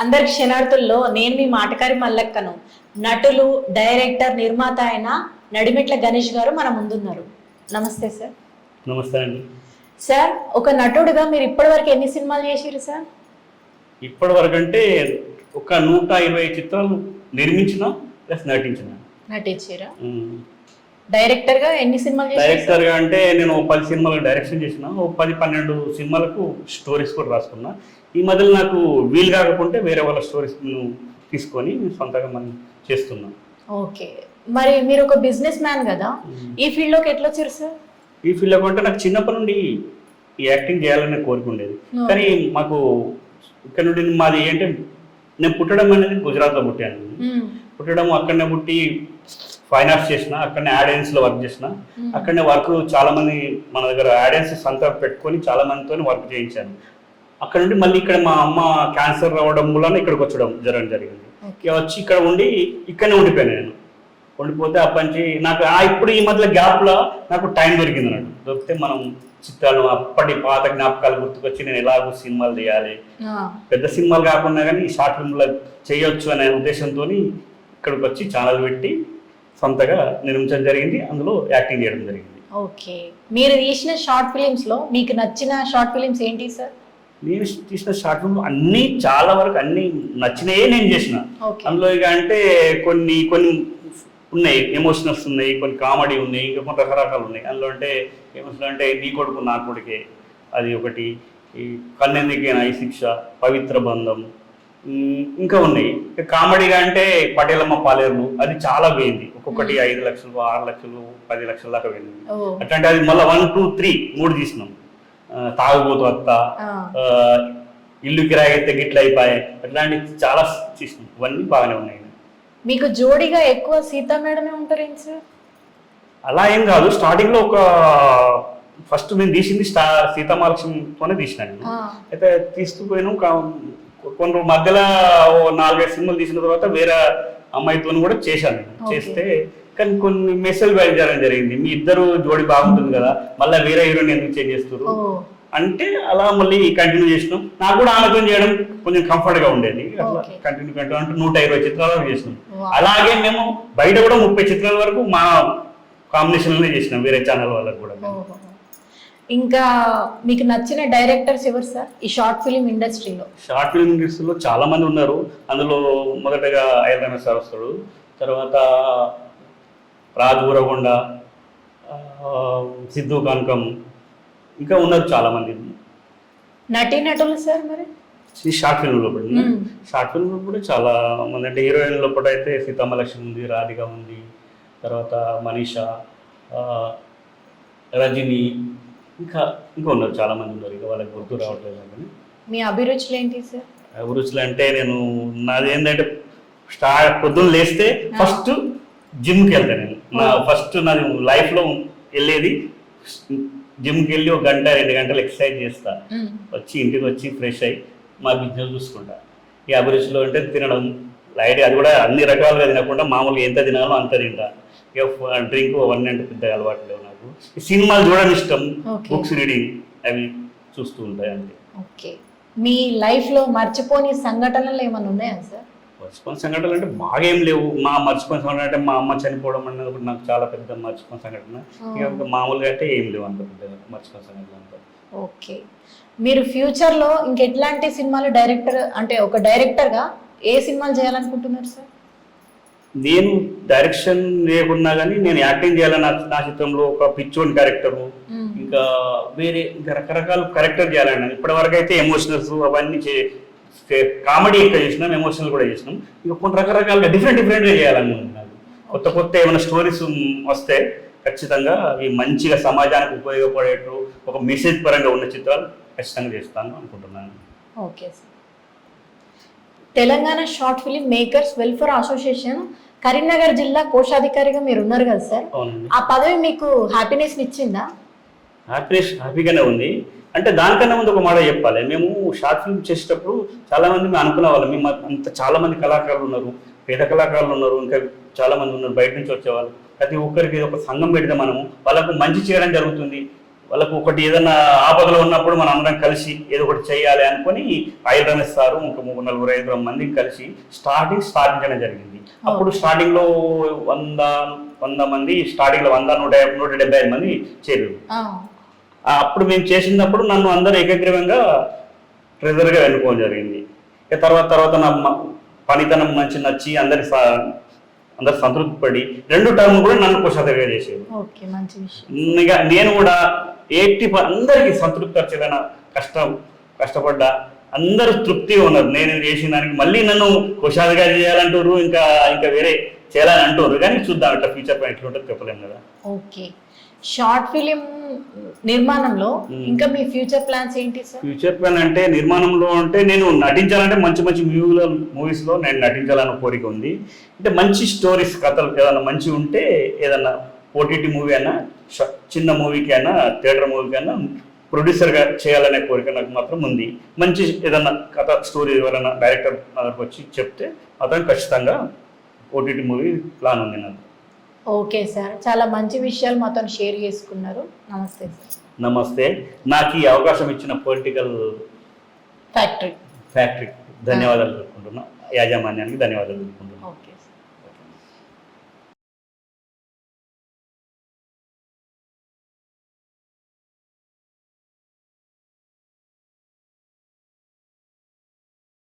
అందరికి క్షణార్థుల్లో నేను మీ మాటకారి మల్లక్కను. నటులు, డైరెక్టర్, నిర్మాత అయిన నడిమెట్ల గణేష్ గారు మన ముందున్నారు. నమస్తే సార్. నమస్తే అండి. సార్, ఒక నటుడుగా మీరు ఇప్పటివరకు ఎన్ని సినిమాలు చేసిరు సార్? ఇప్పటి వరకు అంటే ఒక 120 చిత్రాలు నిర్మించిన ప్లస్ నటించారా? డైరెక్టర్ గా ఎన్ని సినిమాలు చేశారు? డైరెక్టర్ గా అంటే నేను 10 సినిమాలకు డైరెక్షన్ చేసిన, 10-12 సినిమాలకు స్టోరీస్ కూడా రాసుకున్నా. ఈ మధ్యలో నాకు వీలు కాకపోతే వేరే వాళ్ళ స్టోరీస్ తీసుకొని సొంతంగా మనం చేస్తున్నాం. ఓకే, మరి మీరు ఒక బిజినెస్ మ్యాన్ కదా, ఈ ఫీల్డ్ లోకి ఎట్లా వచ్చారు సార్? ఈ ఫీల్డ్ అంటే నాకు చిన్నప్పటి నుండి ఈ యాక్టింగ్ చేయాలనే కోరిక ఉండేది. కానీ మాకు ఇక్కడ నుండి మాది ఏంటంటే, నేను పుట్టడం అనేది గుజరాత్లో పుట్టాను. పుట్టడం అక్కడనే పుట్టి ఫైన్ ఆర్ట్స్ చేసిన, అక్కడనే యాడెన్స్లో వర్క్ చేసిన. అక్కడనే వర్క్ చాలా మంది మన దగ్గర యాడెన్స్ సంత పెట్టుకొని చాలా మందితో వర్క్ చేయించాను. అక్కడ నుండి మళ్ళీ ఇక్కడ మా అమ్మ క్యాన్సర్ రావడం వలన ఇక్కడికి వచ్చడం జరిగింది. ఇక వచ్చి ఇక్కడ ఉండి ఇక్కడనే ఉండిపోయాను. నేను ఉండిపోతే అప్పటి నుంచి నాకు ఇప్పుడు ఈ మధ్య గ్యాప్లో నాకు టైం దొరికింది అన్నట్టు. దొరికితే మనం చిత్రాలు అప్పటి పాత జ్ఞాపకాలు గుర్తుకొచ్చి నేను ఎలాగో సినిమాలు చేయాలి, పెద్ద సినిమాలు కాకుండా కానీ షార్ట్ ఫిల్మ్లో చేయొచ్చు అనే ఉద్దేశంతో ఇక్కడికి వచ్చి ఛానల్ పెట్టి సొంతగా నిర్మించడం జరిగింది. అందులో యాక్టింగ్ చేయడం జరిగింది. ఓకే, మీరు తీసిన షార్ట్ ఫిలిమ్స్ లో మీకు నచ్చిన షార్ట్ ఫిలిమ్స్ ఏంటి సార్? నేను తీసిన షార్ట్ ఫిల్మ్ అన్ని చాలా వరకు అన్ని నచ్చినాయే నేను చేసిన. అందులో ఇక అంటే కొన్ని ఉన్నాయి, ఎమోషనల్స్ ఉన్నాయి, కొన్ని కామెడీ ఉన్నాయి, ఇంకా కొన్ని రకరకాలు ఉన్నాయి. అందులో అంటే ఎమోషనల్ అంటే నీ కొడుకు నా కొడుకే, అది ఒకటి, ఈ కన్నెందుకే ఈ శిక్ష, పవిత్ర బంధం, ఇంకా ఉన్నాయి. కామెడీగా అంటే పటేలమ్మ పాలేరులు, అది చాలా పోయింది. ఒక్కొక్కటి 5 లక్షలు, 6 లక్షలు, 10 లక్షల దాకా పోయింది. అట్లాంటి అది మళ్ళీ 1, 2, 3 3 తీసినాం. తాగుబోతు అత్త, ఇల్లు కిరాయి అయితే గిట్ల అయిపోయాయి, అట్లాంటి చాలా తీసినాం. ఇవన్నీ బాగానే ఉన్నాయి. మీకు జోడిగా ఎక్కువ సీతా మేడమే ఉంటారు ఏంటి సార్? అలా ఏం కాదు. స్టార్టింగ్ లో ఒక ఫస్ట్ నేను తీసింది సీతామహాలక్ష్మితోనే తీసినాను. అయితే తీసుకుపోయాను. కొన్ని మధ్యలో 4-5 సినిమాలు తీసిన తర్వాత వేరే అమ్మాయితో కూడా చేశాను. చేస్తే కానీ కొన్ని మెసేజ్ బయలుదేరడం జరిగింది, మీ ఇద్దరు జోడి బాగుంటుంది కదా, మళ్ళీ వేరే హీరోని ఎందుకు చేంజ్ చేస్తారు అంటే అలా మళ్ళీ కంటిన్యూ చేసినాం. నాకు కూడా ఆమెతో చేయడం కొంచెం కంఫర్ట్ గా ఉండేది. అట్లా కంటిన్యూ అంటే 120 చిత్రాల వరకు చేసినాం. అలాగే మేము బయట కూడా 30 చిత్రాల వరకు మా కాంబినేషన్లోనే చేసినాం, వేరే ఛానల్ వాళ్ళకి కూడా. ఇంకా మీకు నచ్చిన డైరెక్టర్స్ ఎవరు సార్ ఈ షార్ట్ ఫిలిం ఇండస్ట్రీలో? షార్ట్ ఫిలిం ఇండస్ట్రీలో చాలా మంది ఉన్నారు. అందులో మొదటగా ఐలన సార్ వస్తాడు, తర్వాత రాజు ఊరగొండ, సిద్ధు కనకం, ఇంకా ఉన్నారు చాలా మంది నటీనటులు సార్. మరి ఈ షార్ట్ ఫిల్మ్ లోపల షార్ట్ ఫిల్మ్ కూడా చాలా మంది, అంటే హీరోయిన్ లోపల అయితే సీతామలక్ష్మి ఉంది, రాధిక ఉంది, తర్వాత మనీషా, రజని, ఇంకా ఉన్నారు చాలా మంది ఉన్నారు. ఇక వాళ్ళకి గుర్తు రావట్లేదు. కానీ మీ అభిరుచులు ఏంటి సార్? అభిరుచులు అంటే నాది ఏంటంటే పొద్దున్న లేస్తే ఫస్ట్ జిమ్కి వెళ్తాను. నేను ఫస్ట్ నాది లైఫ్లో వెళ్ళేది జిమ్కి వెళ్ళి 1 గంట 2 గంటలు ఎక్సర్సైజ్ చేస్తా, వచ్చి ఇంటికి వచ్చి ఫ్రెష్ అయ్యి మా బిజినెస్ చూసుకుంటా. ఈ అభిరుచిలో అంటే తినడం లైట్, అది కూడా అన్ని రకాలుగా తినకుండా మామూలుగా ఎంత తినాలో అంత తింటా. ఇక డ్రింక్ అవన్నీ అంటే పెద్దగా అలవాటు లేవు నాకు. సినిమాలు చూడడం ఇష్టం, బుక్స్ రీడింగ్ అవి చూస్తూ ఉంటాయి అంతే. ఓకే, మీ లైఫ్లో మర్చిపోని సంఘటనలు ఏమైనా ఉన్నాయా సార్? మర్చిపోయిన సంఘటనలు అంటే బాగా ఏం లేవు. మర్చిపోయిన సంఘటన అంటే మా అమ్మ చనిపోవడం అనేది ఒకటి నాకు చాలా పెద్ద మర్చిపోయిన సంఘటన. ఇక మామూలుగా అయితే ఏం లేవు అంత పెద్ద మర్చిపోయిన సంఘటన అంతా. ఓకే, మీరు ఫ్యూచర్లో ఇంకెట్లాంటి సినిమాలు ఒక డైరెక్టర్గా ఏ సినిమాలు చేయాలనుకుంటున్నారు సార్? నేను డైరెక్షన్ లేకున్నా కానీ నేను యాక్టింగ్ చేయాలని నా చిత్రంలో ఒక పిచ్చోని క్యారెక్టరు, ఇంకా వేరే ఇంకా రకరకాల క్యారెక్టర్ చేయాలని. ఇప్పటివరకు అయితే ఎమోషనల్స్ అవన్నీ కామెడీ ఎక్కువ చేసినాం, ఎమోషనల్ కూడా చేసినాం. ఇంకా కొన్ని రకరకాలుగా డిఫరెంట్గా చేయాలని నాకు. కొత్త ఏమైనా స్టోరీస్ వస్తే ఖచ్చితంగా అవి మంచిగా సమాజానికి ఉపయోగపడేట్టు ఒక మెసేజ్ పరంగా ఉన్న చిత్రాలు ఖచ్చితంగా చేస్తాను అనుకుంటున్నాను. Okay sir. Telangana short film makers welfare association Karimnagar జిల్లా కోశాధికారిగా మీరు ఉన్నారు కదా సార్, ఆ పదవి మీకు హ్యాపీనెస్ ఇచ్చిందా? హ్యాపీగానే ఉంది. అంటే దానికన్నా ముందు ఒక మాట చెప్పాలి. మేము షార్ట్ ఫిల్మ్ చేసేటప్పుడు చాలా మంది మేము అనుకునే వాళ్ళం, మేము అంత చాలా మంది కళాకారులు ఉన్నారు, పేద కళాకారులు ఉన్నారు, ఇంకా చాలా మంది ఉన్నారు బయట నుంచి వచ్చేవాళ్ళు. ప్రతి ఒక్కరికి ఒక సంఘం పెడితే మనము వాళ్ళకు మంచి చేయడం జరుగుతుంది, వాళ్ళకు ఒకటి ఏదైనా ఆపదలో ఉన్నప్పుడు మనం అందరం కలిసి ఏదో ఒకటి చేయాలి అనుకొని ఆయిల్ రమేష్ సారు ఇంకా 3-4-5 మందికి కలిసి స్టార్టించడం జరిగింది. అప్పుడు స్టార్టింగ్ లో 100 మంది, స్టార్టింగ్ లో 100-175 మంది చేరారు. అప్పుడు మేము చేసినప్పుడు నన్ను అందరూ ఏకగ్రీవంగా ట్రెజర్గా ఎన్నుకోవడం జరిగింది. తర్వాత నా పనితనం మంచి నచ్చి అందరు సంతృప్తి పడి 2 టర్మ్ కూడా నన్ను కోశాధికారిగా చేసేది. ఇక నేను కూడా 80 అందరికీ సంతృప్తి వచ్చేదైనా కష్టపడ్డా అందరూ తృప్తిగా ఉన్నారు. నేను చేసిన దానికి మళ్ళీ నన్ను కోశాధికారి చేయాలంటారు, ఇంకా వేరే చేయాలని అంటారు. కానీ చూద్దాం ఇట్లా ఫ్యూచర్ ప్లాన్ ఎట్లా ఉంటుందో చెప్పలేము కదా. ఓకే, షార్ట్ ఫిలిం నిర్మాణంలో ఇంకా మీ ఫ్యూచర్ ప్లాన్స్ ఏంటి సార్? ఫ్యూచర్ ప్లాన్ అంటే నిర్మాణంలో అంటే నేను నటించాలంటే మంచి మూవీస్ లో నేను నటించాలన్న కోరిక ఉంది. అంటే మంచి స్టోరీస్, కథలు ఏదైనా మంచి ఉంటే ఏదన్నా ఓటీటీ మూవీ అయినా, చిన్న మూవీకి అయినా, థియేటర్ మూవీకి అయినా ప్రొడ్యూసర్గా చేయాలనే కోరిక నాకు మాత్రం ఉంది. మంచి ఏదన్నా కథ స్టోరీ ఎవరైనా డైరెక్టర్ నా దగ్గరకు వచ్చి చెప్తే అతను ఖచ్చితంగా ఓటీటీ మూవీ ప్లాన్ ఉంది నాకు. ఓకే సార్, చాలా మంచి విషయాలు మాతో షేర్ చేసుకున్నారు. నమస్తే సార్. నమస్తే. నాకు ఈ అవకాశం ఇచ్చిన పొలిటికల్ ఫ్యాక్టరీ ధన్యవాదాలు తెలుపుకుంటున్నా, యాజమాన్యానికి ధన్యవాదాలు తెలుపుకుంటున్నా. ఓకే.